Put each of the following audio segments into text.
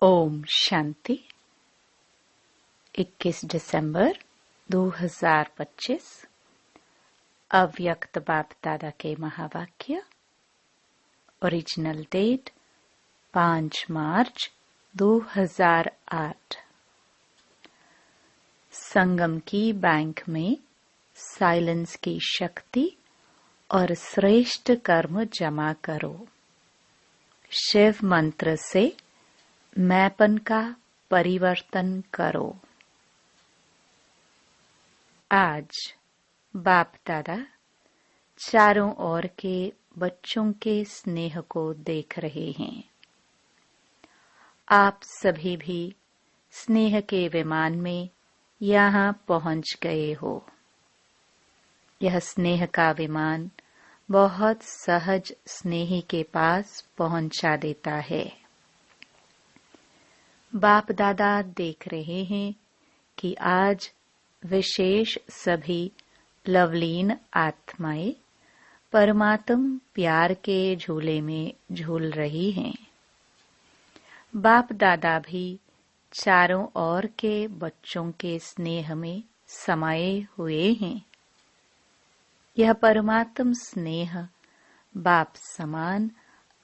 ओम शांति। 21 दिसंबर 2025 अव्यक्त बाप दादा के महावाक्य। ओरिजिनल डेट 5 मार्च 2008। संगम की बैंक में साइलेंस की शक्ति और श्रेष्ठ कर्म जमा करो। शिव मंत्र से मैपन का परिवर्तन करो। आज बाप दादा चारों ओर के बच्चों के स्नेह को देख रहे हैं। आप सभी भी स्नेह के विमान में यहाँ पहुंच गए हो। यह स्नेह का विमान बहुत सहज स्नेही के पास पहुंचा देता है। बाप दादा देख रहे हैं कि आज विशेष सभी लवलीन आत्माएं परमात्म प्यार के झूले में झूल रही हैं। बाप दादा भी चारों ओर के बच्चों के स्नेह में समाये हुए हैं। यह परमात्म स्नेह बाप समान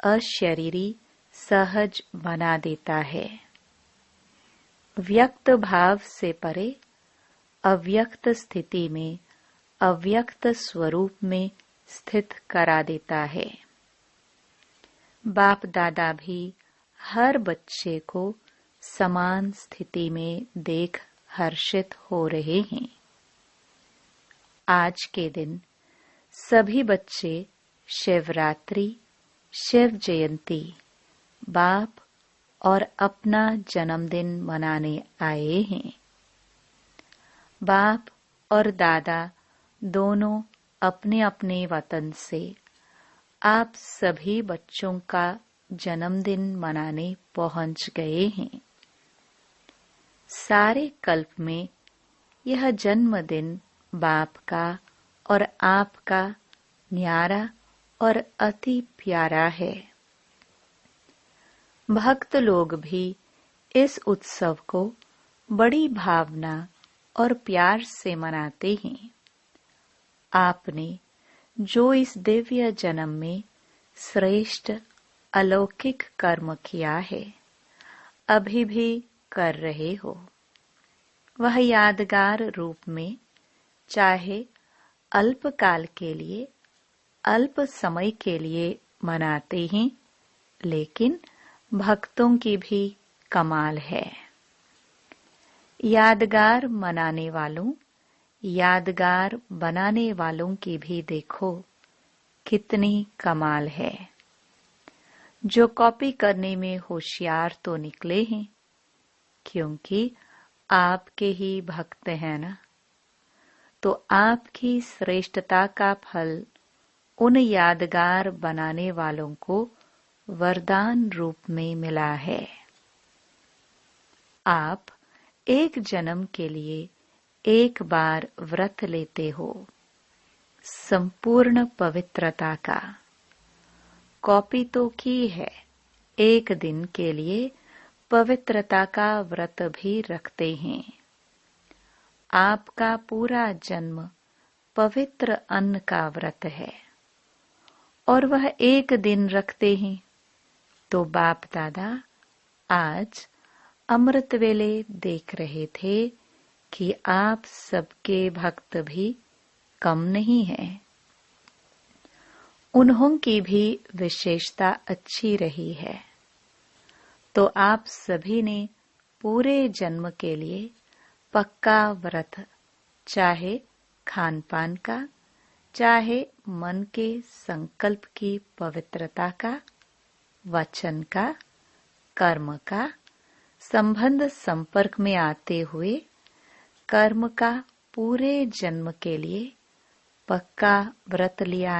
अशरीरी सहज बना देता है। व्यक्त भाव से परे अव्यक्त स्थिति में अव्यक्त स्वरूप में स्थित करा देता है। बाप दादा भी हर बच्चे को समान स्थिति में देख हर्षित हो रहे हैं। आज के दिन सभी बच्चे शिवरात्रि, शिव जयंती, बाप और अपना जन्मदिन मनाने आए हैं। बाप और दादा दोनों अपने अपने वतन से आप सभी बच्चों का जन्मदिन मनाने पहुंच गए हैं। सारे कल्प में यह जन्मदिन बाप का और आपका न्यारा और अति प्यारा है। भक्त लोग भी इस उत्सव को बड़ी भावना और प्यार से मनाते हैं। आपने जो इस दिव्य जन्म में श्रेष्ठ अलौकिक कर्म किया है, अभी भी कर रहे हो, वह यादगार रूप में चाहे अल्पकाल के लिए, अल्प समय के लिए मनाते हैं, लेकिन भक्तों की भी कमाल है। यादगार मनाने वालों, यादगार बनाने वालों की भी देखो कितनी कमाल है। जो कॉपी करने में होशियार तो निकले हैं, क्योंकि आपके ही भक्त हैं ना। तो आपकी श्रेष्ठता का फल उन यादगार बनाने वालों को वरदान रूप में मिला है। आप एक जन्म के लिए एक बार व्रत लेते हो, संपूर्ण पवित्रता का। कॉपी तो की है, एक दिन के लिए पवित्रता का व्रत भी रखते हैं। आपका पूरा जन्म पवित्र अन्न का व्रत है और वह एक दिन रखते हैं। तो बाप दादा आज अमृत वेले देख रहे थे कि आप सबके भक्त भी कम नहीं हैं। उन्हों की भी विशेषता अच्छी रही है। तो आप सभी ने पूरे जन्म के लिए पक्का व्रत, चाहे खान पान का, चाहे मन के संकल्प की पवित्रता का, वचन का, कर्म का, संबंध संपर्क में आते हुए कर्म का पूरे जन्म के लिए पक्का व्रत लिया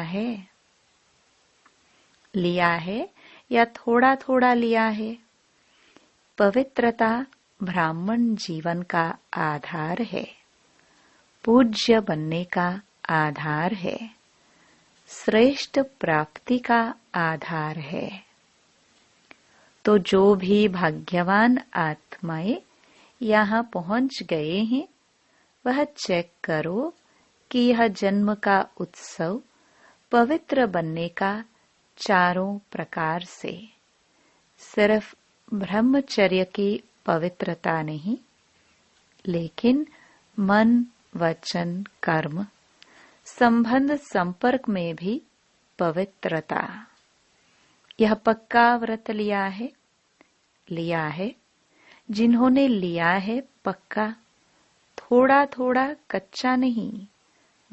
है या थोड़ा थोड़ा लिया है। पवित्रता ब्राह्मण जीवन का आधार है, पूज्य बनने का आधार है, श्रेष्ठ प्राप्ति का आधार है। तो जो भी भाग्यवान आत्माएं यहाँ पहुंच गए हैं, वह चेक करो कि यह जन्म का उत्सव पवित्र बनने का चारों प्रकार से सिर्फ ब्रह्मचर्य की पवित्रता नहीं, लेकिन मन, वचन, कर्म, संबंध, संपर्क में भी पवित्रता। यह पक्का व्रत लिया है। जिन्होंने लिया है पक्का, थोड़ा थोड़ा कच्चा नहीं,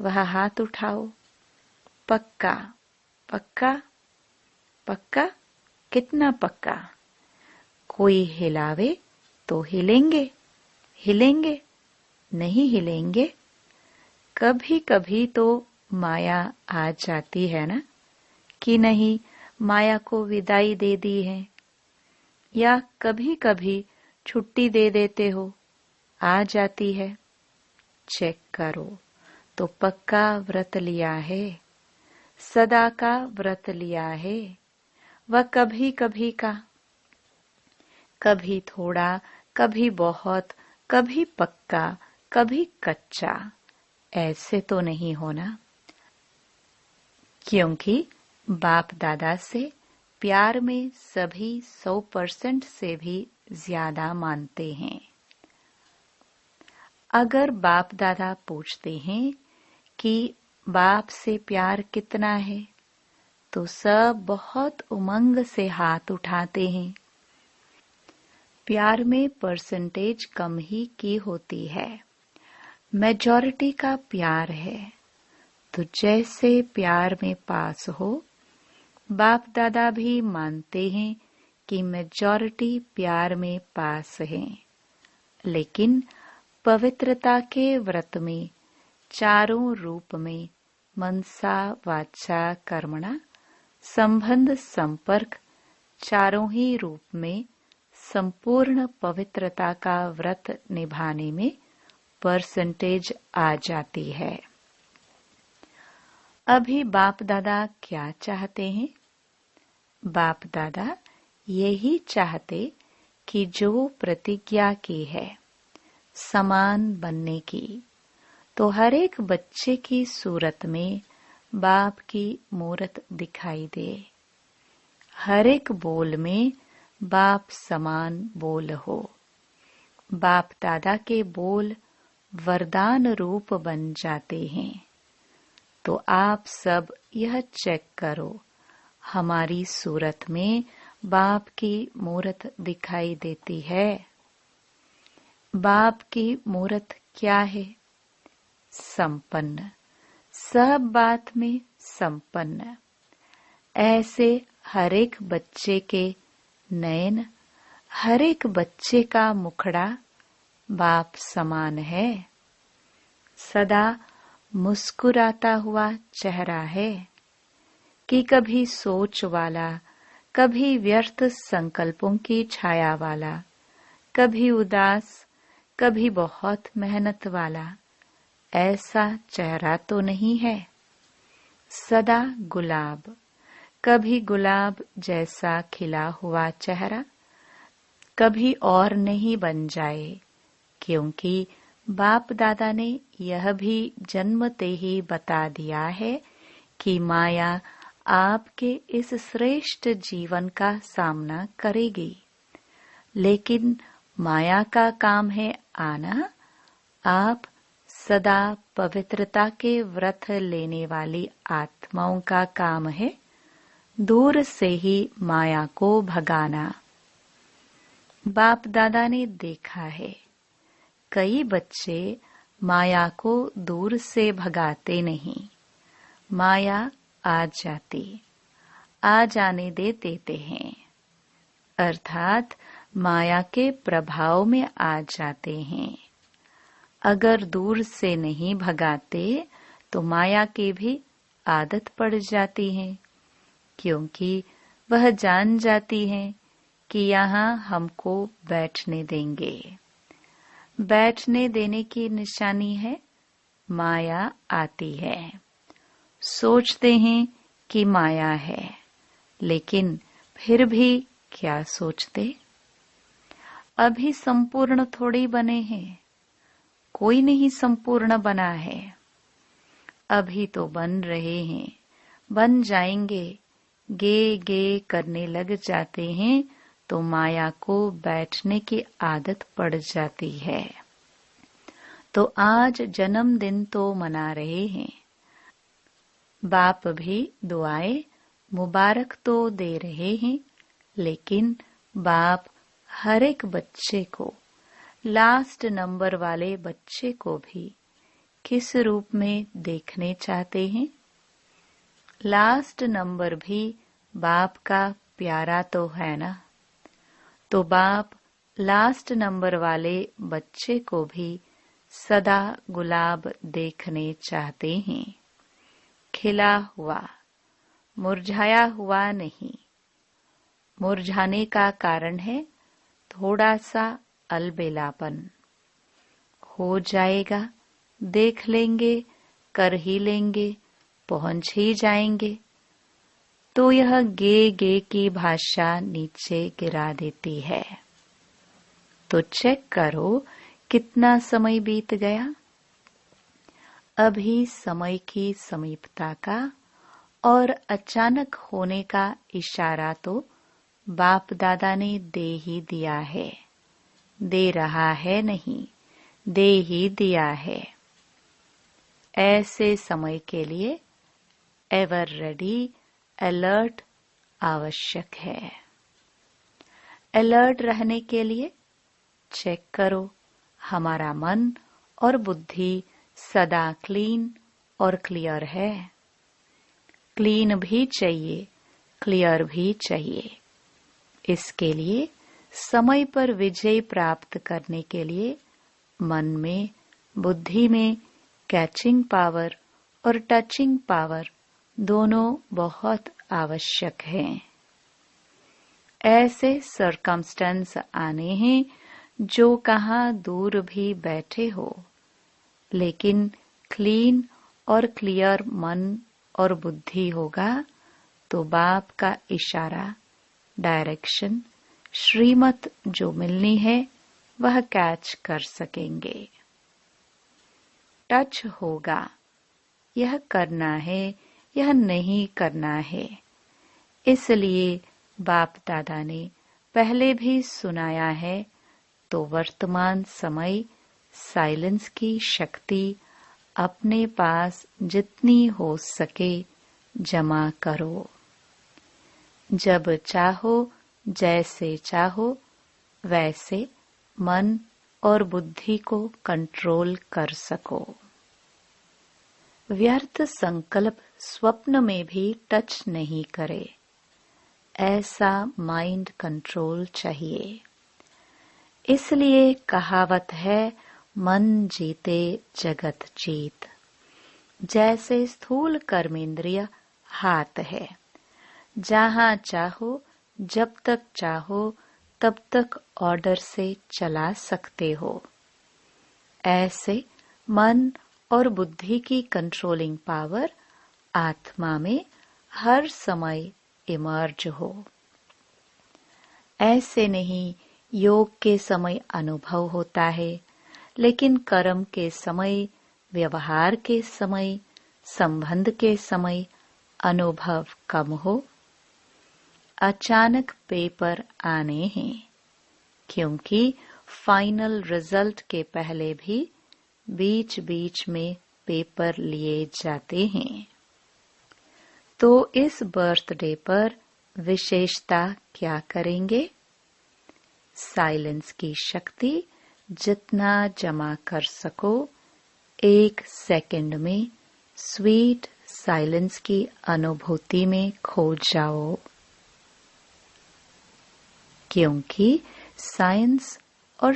वह हाथ उठाओ। पक्का पक्का पक्का, कितना पक्का? कोई हिलावे तो हिलेंगे, नहीं हिलेंगे। कभी कभी तो माया आ जाती है ना, कि नहीं माया को विदाई दे दी है, या कभी कभी छुट्टी दे देते हो, आ जाती है। चेक करो तो पक्का व्रत लिया है, सदा का व्रत लिया है। वह कभी कभी का, कभी थोड़ा, कभी बहुत, कभी पक्का, कभी कच्चा, ऐसे तो नहीं होना। क्योंकि बाप दादा से प्यार में सभी 100% से भी ज्यादा मानते हैं। अगर बाप दादा पूछते हैं कि बाप से प्यार कितना है, तो सब बहुत उमंग से हाथ उठाते हैं। प्यार में परसेंटेज कम ही की होती है, मेजॉरिटी का प्यार है। तो जैसे प्यार में पास हो, बाप दादा भी मानते हैं कि मेजॉरिटी प्यार में पास है। लेकिन पवित्रता के व्रत में चारों रूप में मनसा, वाचा, कर्मणा, संबंध, संपर्क, चारों ही रूप में संपूर्ण पवित्रता का व्रत निभाने में परसेंटेज आ जाती है। अभी बाप दादा क्या चाहते हैं? बाप दादा यही चाहते कि जो प्रतिज्ञा की है समान बनने की, तो हर एक बच्चे की सूरत में बाप की मूरत दिखाई दे। हर एक बोल में बाप समान बोल हो। बाप दादा के बोल वरदान रूप बन जाते हैं। तो आप सब यह चेक करो, हमारी सूरत में बाप की मूरत दिखाई देती है। बाप की मूरत क्या है? संपन्न, सब बात में संपन्न। ऐसे हर एक बच्चे के नयन, हर एक बच्चे का मुखड़ा बाप समान है। सदा मुस्कुराता हुआ चेहरा है, कि कभी सोच वाला, कभी व्यर्थ संकल्पों की छाया वाला, कभी उदास, कभी बहुत मेहनत वाला, ऐसा चेहरा तो नहीं है। सदा गुलाब, कभी गुलाब जैसा खिला हुआ चेहरा कभी और नहीं बन जाए, क्योंकि बाप दादा ने यह भी जन्मते ही बता दिया है कि माया आपके इस श्रेष्ठ जीवन का सामना करेगी। लेकिन माया का काम है आना, आप सदा पवित्रता के व्रत लेने वाली आत्माओं का काम है दूर से ही माया को भगाना। बाप दादा ने देखा है, कई बच्चे माया को दूर से भगाते नहीं, माया आ जाने देते हैं, अर्थात माया के प्रभाव में आ जाते हैं। अगर दूर से नहीं भगाते तो माया की भी आदत पड़ जाती है, क्योंकि वह जान जाती है कि यहाँ हमको बैठने देंगे। बैठने देने की निशानी है माया आती है। सोचते हैं कि माया है, लेकिन फिर भी क्या सोचते? अभी संपूर्ण थोड़ी बने हैं, कोई नहीं संपूर्ण बना है। अभी तो बन रहे हैं, बन जाएंगे। गे गे करने लग जाते हैं तो माया को बैठने की आदत पड़ जाती है। तो आज जन्मदिन तो मना रहे हैं, बाप भी दुआएं मुबारक तो दे रहे हैं, लेकिन बाप हर एक बच्चे को, लास्ट नंबर वाले बच्चे को भी किस रूप में देखने चाहते हैं? लास्ट नंबर भी बाप का प्यारा तो है ना। तो बाप लास्ट नंबर वाले बच्चे को भी सदा गुलाब देखने चाहते हैं, खिला हुआ, मुरझाया हुआ नहीं। मुरझाने का कारण है थोड़ा सा अलबेलापन। हो जाएगा, देख लेंगे, कर ही लेंगे, पहुंच ही जाएंगे। तो यह गे गे की भाषा नीचे गिरा देती है। तो चेक करो कितना समय बीत गया। अभी समय की समीपता का और अचानक होने का इशारा तो बाप दादा ने दे ही दिया है, दे रहा है नहीं, दे ही दिया है। ऐसे समय के लिए एवर रेडी, अलर्ट आवश्यक है। अलर्ट रहने के लिए चेक करो हमारा मन और बुद्धि सदा क्लीन और क्लियर है। क्लीन भी चाहिए, क्लियर भी चाहिए। इसके लिए समय पर विजय प्राप्त करने के लिए मन में, बुद्धि में कैचिंग पावर और टचिंग पावर दोनों बहुत आवश्यक हैं। ऐसे सर्कमस्टेंस आने हैं जो कहाँ दूर भी बैठे हो, लेकिन क्लीन और क्लियर मन और बुद्धि होगा तो बाप का इशारा, डायरेक्शन, श्रीमत जो मिलनी है वह कैच कर सकेंगे। टच होगा, यह करना है, यह नहीं करना है। इसलिए बाप दादा ने पहले भी सुनाया है, तो वर्तमान समय साइलेंस की शक्ति अपने पास जितनी हो सके जमा करो। जब चाहो, जैसे चाहो, वैसे मन और बुद्धि को कंट्रोल कर सको। व्यर्थ संकल्प स्वप्न में भी टच नहीं करे, ऐसा माइंड कंट्रोल चाहिए। इसलिए कहावत है, मन जीते जगत जीत। जैसे स्थूल कर्मेंद्रिय हाथ है, जहाँ चाहो, जब तक चाहो तब तक ऑर्डर से चला सकते हो। ऐसे मन और बुद्धि की कंट्रोलिंग पावर आत्मा में हर समय इमर्ज हो। ऐसे नहीं योग के समय अनुभव होता है, लेकिन कर्म के समय, व्यवहार के समय, संबंध के समय अनुभव कम हो। अचानक पेपर आने हैं, क्योंकि फाइनल रिजल्ट के पहले भी बीच बीच में पेपर लिए जाते हैं। तो इस बर्थडे पर विशेषता क्या करेंगे? साइलेंस की शक्ति जितना जमा कर सको, 1 सेकंड में स्वीट साइलेंस की अनुभूति में खो जाओ। क्योंकि साइंस और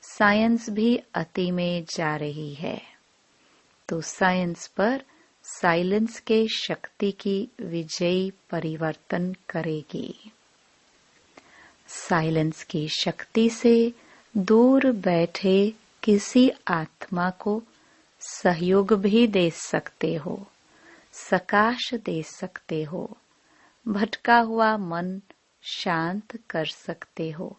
साइंस भी अति में जा रही है, तो साइंस पर साइलेंस के शक्ति की विजयी परिवर्तन करेगी। साइलेंस की शक्ति से दूर बैठे किसी आत्मा को सहयोग भी दे सकते हो, सकाश दे सकते हो। भटका हुआ मन शांत कर सकते हो।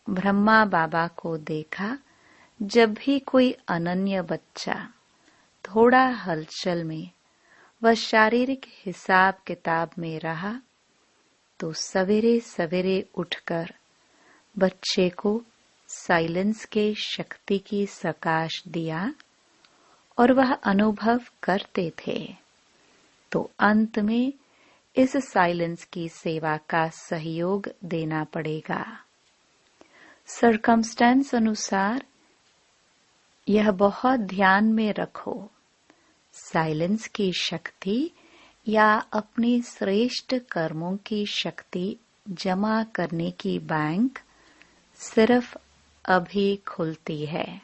ब्रह्मा बाबा को देखा, जब भी कोई अनन्य बच्चा थोड़ा हलचल में व शारीरिक हिसाब किताब में रहा, तो सवेरे सवेरे उठकर बच्चे को साइलेंस के शक्ति की प्रकाश दिया और वह अनुभव करते थे। तो अंत में इस साइलेंस की सेवा का सहयोग देना पड़ेगा। सर्कमस्टेंस अनुसार यह बहुत ध्यान में रखो, साइलेंस की शक्ति या अपनी श्रेष्ठ कर्मों की शक्ति जमा करने की बैंक सिर्फ अभी खुलती है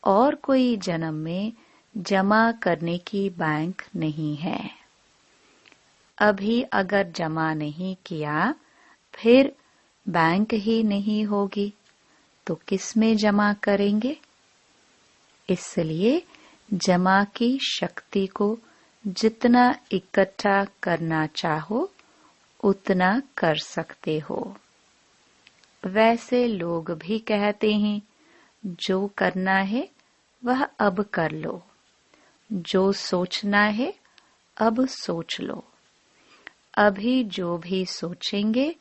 और कोई जन्म में जमा करने की बैंक नहीं है। अभी अगर जमा नहीं किया, फिर बैंक ही नहीं होगी, तो किस में जमा करेंगे? इसलिए जमा की शक्ति को जितना इकट्ठा करना चाहो उतना कर सकते हो। वैसे लोग भी कहते हैं, जो करना है वह अब कर लो, जो सोचना है अब सोच लो। अभी जो भी सोचेंगे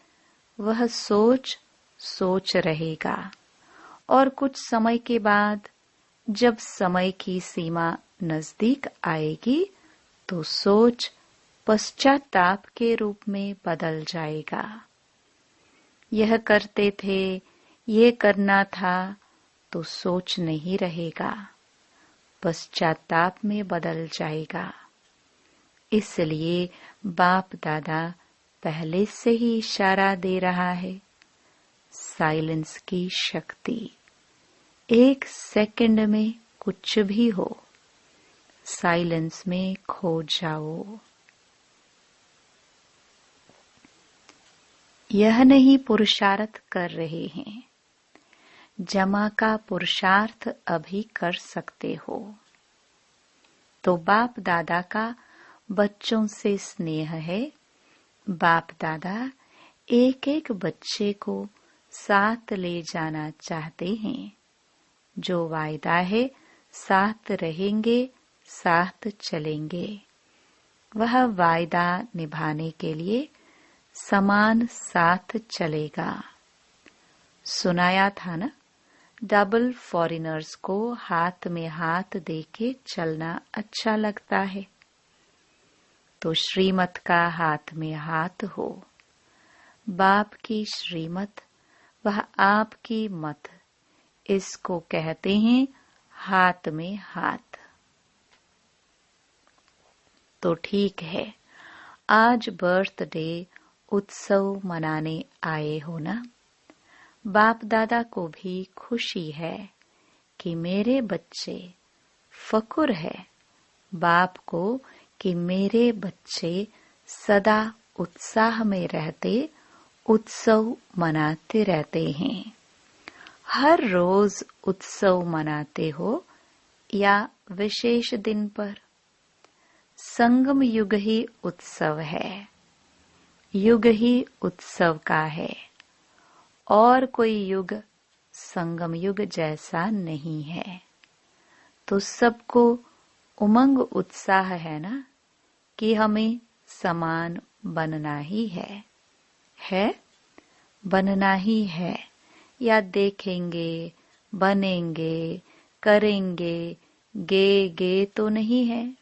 वह सोच रहेगा, और कुछ समय के बाद जब समय की सीमा नजदीक आएगी तो सोच पश्चाताप के रूप में बदल जाएगा। यह करते थे, ये करना था, तो सोच नहीं रहेगा, पश्चाताप में बदल जाएगा। इसलिए बाप दादा पहले से ही इशारा दे रहा है, साइलेंस की शक्ति। एक सेकंड में कुछ भी हो, साइलेंस में खो जाओ। यह नहीं पुरुषार्थ कर रहे हैं, जमा का पुरुषार्थ अभी कर सकते हो। तो बाप दादा का बच्चों से स्नेह है। बाप दादा एक एक बच्चे को साथ ले जाना चाहते हैं। जो वायदा है, साथ रहेंगे, साथ चलेंगे। वह वायदा निभाने के लिए समान साथ चलेगा। सुनाया था ना, डबल फॉरेनर्स को हाथ में हाथ देके चलना अच्छा लगता है। तो श्रीमत का हाथ में हाथ हो। बाप की श्रीमत वह आपकी मत, इसको कहते हैं हाथ में हाथ। तो ठीक है, आज बर्थडे उत्सव मनाने आए हो ना। बाप दादा को भी खुशी है कि मेरे बच्चे, फकुर है बाप को कि मेरे बच्चे सदा उत्साह में रहते, उत्सव मनाते रहते हैं। हर रोज उत्सव मनाते हो या विशेष दिन पर। संगम युग ही उत्सव है, युग ही उत्सव का है, और कोई युग संगम युग जैसा नहीं है। तो सबको उमंग उत्साह है ना कि हमें समान बनना ही है बनना ही है, या देखेंगे, बनेंगे, करेंगे, गे तो नहीं है।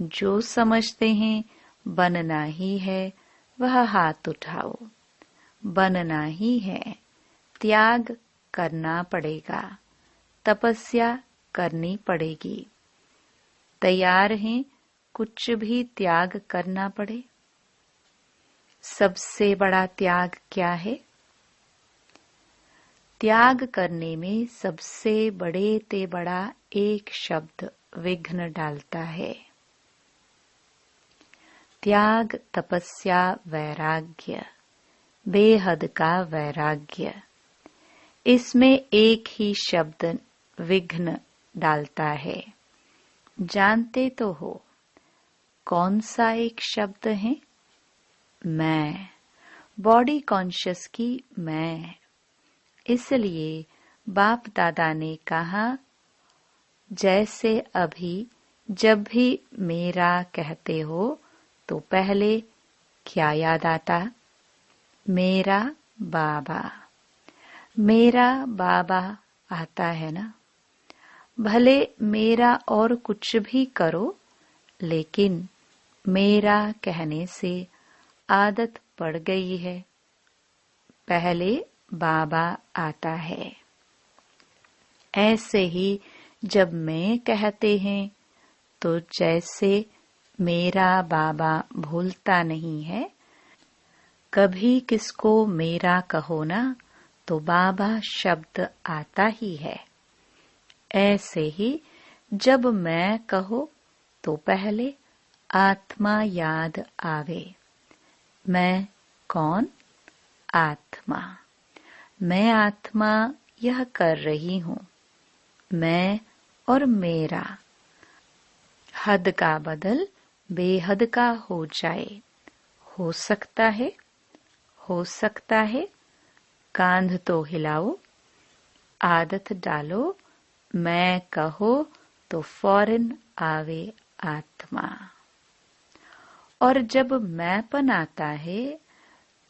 जो समझते हैं बनना ही है, वह हाथ उठाओ। बनना ही है, त्याग करना पड़ेगा, तपस्या करनी पड़ेगी। तैयार हैं कुछ भी त्याग करना पड़े? सबसे बड़ा त्याग क्या है? त्याग करने में सबसे बड़े ते बड़ा एक शब्द विघ्न डालता है। त्याग, तपस्या, वैराग्य, बेहद का वैराग्य, इसमें एक ही शब्द विघ्न डालता है। जानते तो हो कौन सा एक शब्द है? मैं। बॉडी कॉन्शियस की मैं। इसलिए बाप दादा ने कहा, जैसे अभी जब भी मेरा कहते हो तो पहले क्या याद आता? मेरा बाबा। मेरा बाबा आता है ना। भले मेरा और कुछ भी करो, लेकिन मेरा कहने से आदत पड़ गई है। पहले बाबा आता है। ऐसे ही जब मैं कहते हैं तो जैसे मेरा बाबा भूलता नहीं है, कभी किसको मेरा कहो ना तो बाबा शब्द आता ही है। ऐसे ही जब मैं कहो तो पहले आत्मा याद आवे। मैं कौन? आत्मा। मैं आत्मा यह कर रही हूँ। मैं और मेरा। हद का बदल बेहद का हो जाए। हो सकता है? हो सकता है। कांध तो हिलाओ, आदत डालो, मैं कहो तो फौरन आवे आत्मा। और जब मैंपन आता है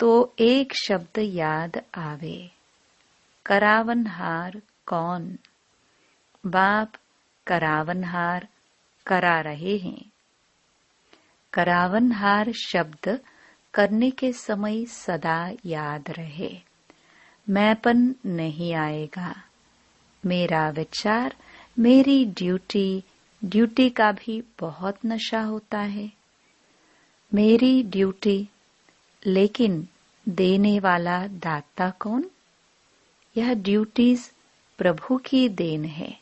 तो एक शब्द याद आवे। करावनहार कौन? बाप करावनहार करा रहे हैं। करावनहार शब्द करने के समय सदा याद रहे। मैंपन नहीं आएगा। मेरा विचार, मेरी ड्यूटी का भी बहुत नशा होता है। मेरी ड्यूटी, लेकिन देने वाला दाता कौन? यह ड्यूटीज प्रभु की देन है।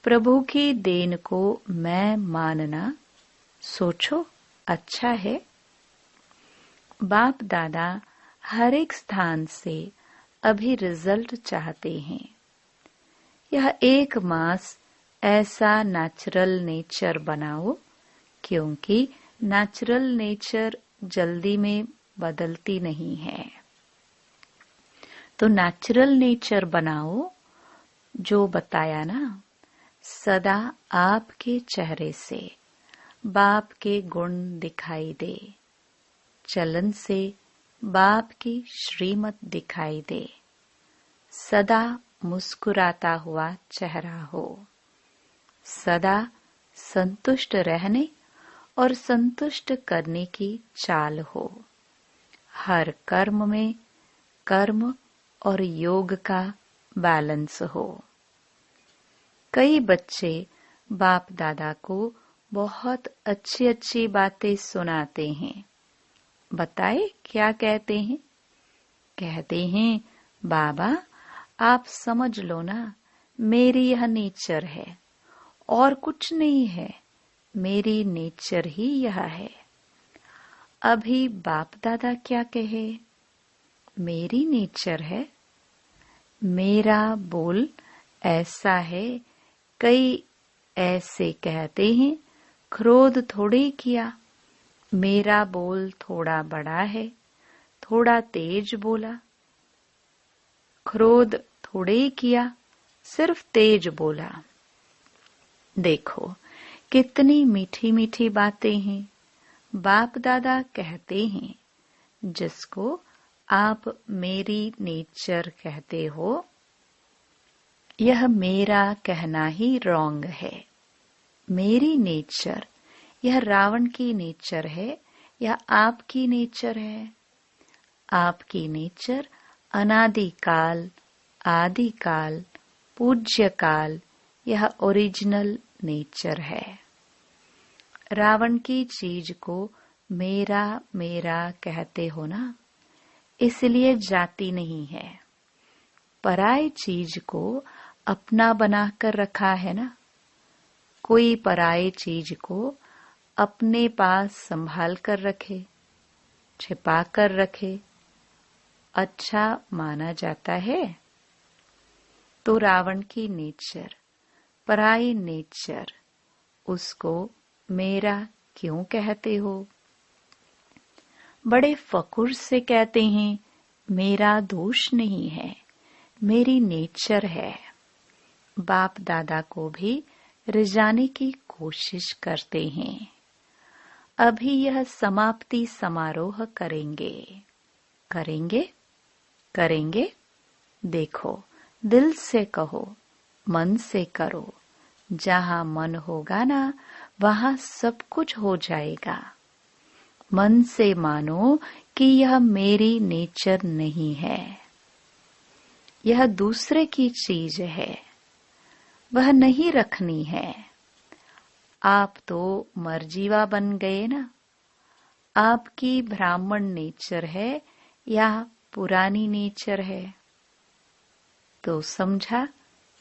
प्रभु की देन को मैं मानना, सोचो अच्छा है। बाप दादा हर एक स्थान से अभी रिजल्ट चाहते हैं। यह एक मास ऐसा नेचुरल नेचर बनाओ, क्योंकि नेचुरल नेचर जल्दी में बदलती नहीं है। तो नेचुरल नेचर बनाओ, जो बताया ना, सदा आपके चेहरे से बाप के गुण दिखाई दे। चलन से बाप की श्रीमत दिखाई दे। सदा मुस्कुराता हुआ चेहरा हो। सदा संतुष्ट रहने और संतुष्ट करने की चाल हो। हर कर्म में कर्म और योग का बैलेंस हो। कई बच्चे बाप दादा को बहुत अच्छी अच्छी बातें सुनाते हैं। बताए क्या कहते हैं? कहते हैं, बाबा आप समझ लो ना, मेरी यह नेचर है और कुछ नहीं है। मेरी नेचर ही यह है। अभी बाप दादा क्या कहे? मेरी नेचर है। मेरा बोल ऐसा है। कई ऐसे कहते हैं, क्रोध थोड़े किया। मेरा बोल थोड़ा बड़ा है, थोड़ा तेज बोला। क्रोध थोड़े किया, सिर्फ तेज बोला। देखो कितनी मीठी मीठी बातें हैं। बाप दादा कहते हैं, जिसको आप मेरी नेचर कहते हो, यह मेरा कहना ही रॉन्ग है। मेरी नेचर, यह रावण की नेचर है या आपकी नेचर है? आपकी नेचर अनादिकाल, आदिकाल, पूज्य काल, यह ओरिजिनल नेचर है। रावण की चीज को मेरा मेरा कहते हो ना, इसलिए जाती नहीं है। पराई चीज को अपना बनाकर रखा है ना। कोई पराई चीज को अपने पास संभाल कर रखे, छिपा कर रखे, अच्छा माना जाता है। तो रावण की नेचर, पराई नेचर, उसको मेरा क्यों कहते हो? बड़े फकुर से कहते हैं मेरा दोष नहीं है, मेरी नेचर है। बाप दादा को भी रिझाने की कोशिश करते हैं। अभी यह समाप्ति समारोह करेंगे। करेंगे करेंगे। देखो, दिल से कहो, मन से करो। जहां मन होगा ना, वहां सब कुछ हो जाएगा। मन से मानो कि यह मेरी नेचर नहीं है, यह दूसरे की चीज है, वह नहीं रखनी है। आप तो मर्जीवा बन गए ना। आपकी ब्राह्मण नेचर है या पुरानी नेचर है? तो समझा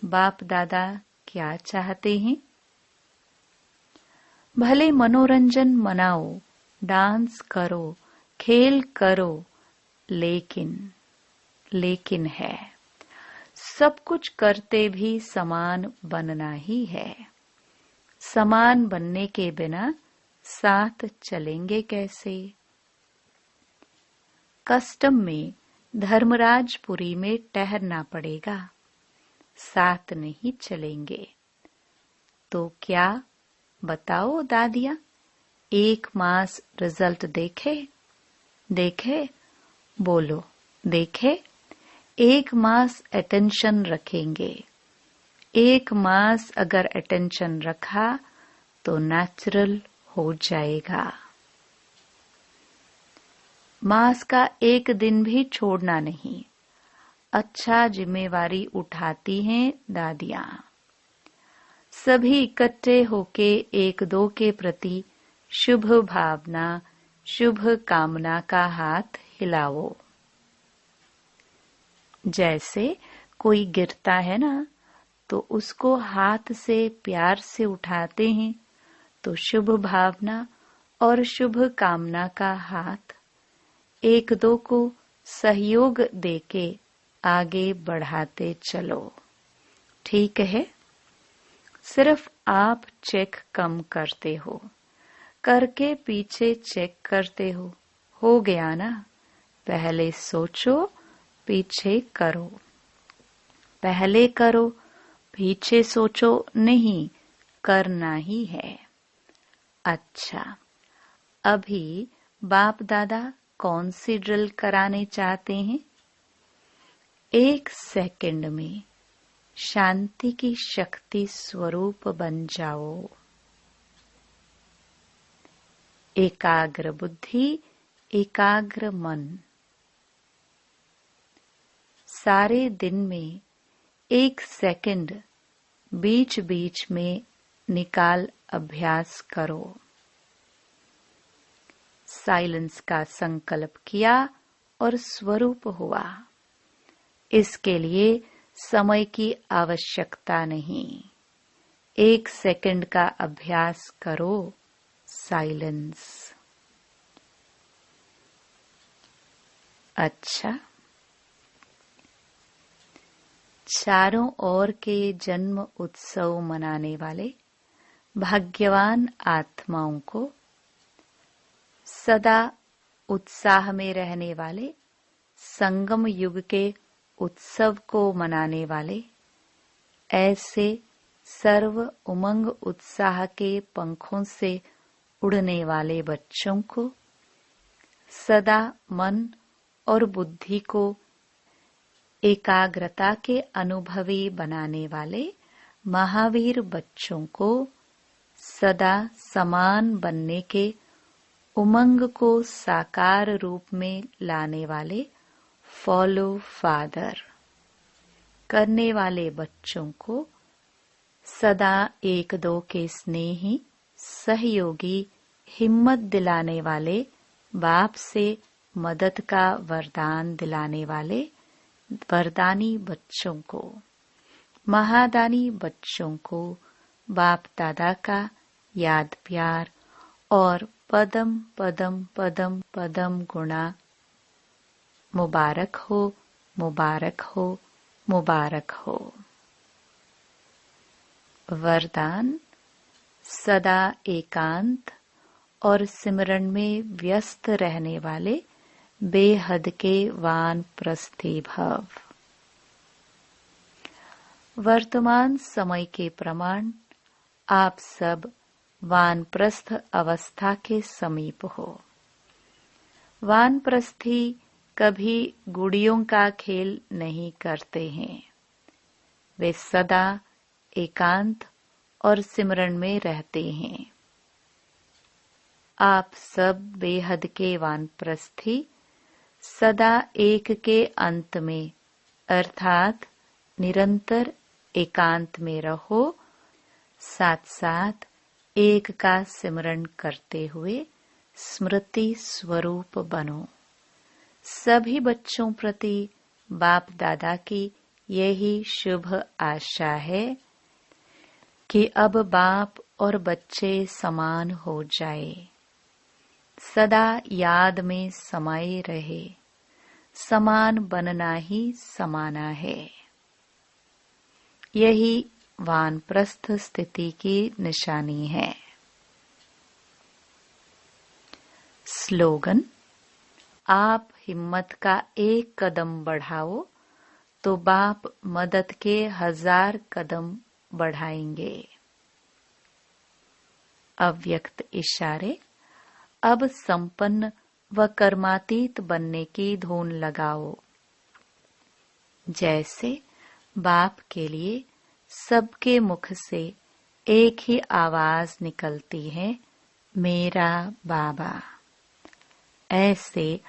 बाप दादा क्या चाहते हैं? भले मनोरंजन मनाओ, डांस करो, खेल करो, लेकिन है, सब कुछ करते भी समान बनना ही है। समान बनने के बिना साथ चलेंगे कैसे? कस्टम में धर्मराजपुरी में ठहरना पड़ेगा, साथ नहीं चलेंगे। तो क्या बताओ दादिया, 1 मास रिजल्ट देखे? बोलो, देखे? 1 मास अटेंशन रखेंगे। 1 मास अगर अटेंशन रखा तो नेचुरल हो जाएगा। मास का 1 दिन भी छोड़ना नहीं। अच्छा जिम्मेवारी उठाती हैं दादियां। सभी इकट्ठे होके 1-2 के प्रति शुभ भावना, शुभ कामना का हाथ हिलाओ। जैसे कोई गिरता है ना, तो उसको हाथ से प्यार से उठाते हैं, तो शुभ भावना और शुभ कामना का हाथ 1-2 को सहयोग देके आगे बढ़ाते चलो। ठीक है? सिर्फ आप चेक कम करते हो, करके पीछे चेक करते हो गया ना? पहले सोचो, पीछे करो। पहले करो, पीछे सोचो नहीं, करना ही है। अच्छा, अभी बाप दादा कौन सी ड्रिल कराने चाहते हैं? 1 सेकंड में शांति की शक्ति स्वरूप बन जाओ। एकाग्र बुद्धि, एकाग्र मन। सारे दिन में 1 सेकंड बीच बीच में निकाल अभ्यास करो। साइलेंस का संकल्प किया और स्वरूप हुआ। इसके लिए समय की आवश्यकता नहीं। 1 सेकंड का अभ्यास करो, साइलेंस। अच्छा, चारों ओर के जन्म उत्सव मनाने वाले भाग्यवान आत्माओं को, सदा उत्साह में रहने वाले संगम युग के उत्सव को मनाने वाले, ऐसे सर्व उमंग उत्साह के पंखों से उड़ने वाले बच्चों को, सदा मन और बुद्धि को एकाग्रता के अनुभवी बनाने वाले महावीर बच्चों को, सदा समान बनने के उमंग को साकार रूप में लाने वाले फॉलो फादर करने वाले बच्चों को, सदा 1-2 के स्नेही सहयोगी हिम्मत दिलाने वाले, बाप से मदद का वरदान दिलाने वाले वरदानी बच्चों को, महादानी बच्चों को बाप दादा का याद प्यार और पदम पदम पदम पदम गुणा मुबारक हो, मुबारक हो, मुबारक हो। वरदान: सदा एकांत और सिमरन में व्यस्त रहने वाले बेहद के वानप्रस्थी भव। वर्तमान समय के प्रमाण आप सब वानप्रस्थ अवस्था के समीप हो। वानप्रस्थी कभी गुड़ियों का खेल नहीं करते हैं। वे सदा एकांत और सिमरन में रहते हैं। आप सब बेहद के वानप्रस्थी सदा एक के अंत में अर्थात निरंतर एकांत में रहो, साथ साथ एक का सिमरन करते हुए स्मृति स्वरूप बनो। सभी बच्चों प्रति बाप दादा की यही शुभ आशा है कि अब बाप और बच्चे समान हो जाए, सदा याद में समाये रहे। समान बनना ही समाना है। यही वानप्रस्थ स्थिति की निशानी है। स्लोगन: आप हिम्मत का एक कदम बढ़ाओ तो बाप मदद के 1000 कदम बढ़ाएंगे। अव्यक्त इशारे: अब संपन्न व कर्मातीत बनने की धुन लगाओ। जैसे बाप के लिए सबके मुख से एक ही आवाज निकलती है, मेरा बाबा। ऐसे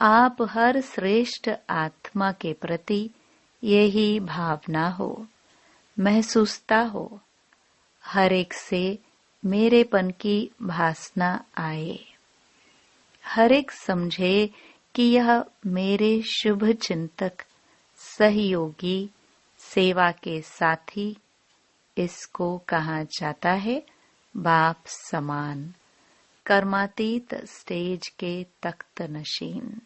आप हर श्रेष्ठ आत्मा के प्रति यही भावना हो, महसूसता हो। हर एक से मेरेपन की भासना आए। हर एक समझे कि यह मेरे शुभ चिंतक, सहयोगी, सेवा के साथी, इसको कहा जाता है बाप समान, कर्मातीत स्टेज के तख्त नशीन।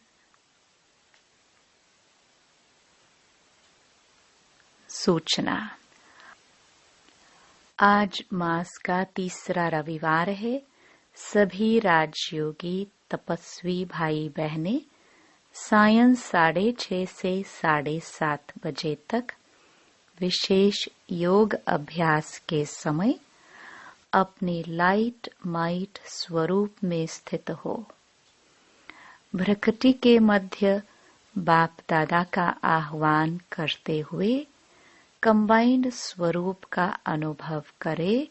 सूचना: आज मास का तीसरा रविवार है। सभी राजयोगी तपस्वी भाई बहनें सायं 6:30 से 7:30 बजे तक विशेष योग अभ्यास के समय अपने लाइट माइट स्वरूप में स्थित हो। भ्रकटी के मध्य बाप दादा का आह्वान करते हुए कंबाइंड स्वरूप का अनुभव करे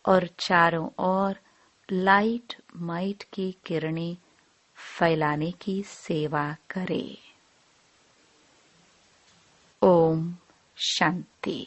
और चारों ओर लाइट माइट की किरणें फैलाने की सेवा करे। ओम शांति।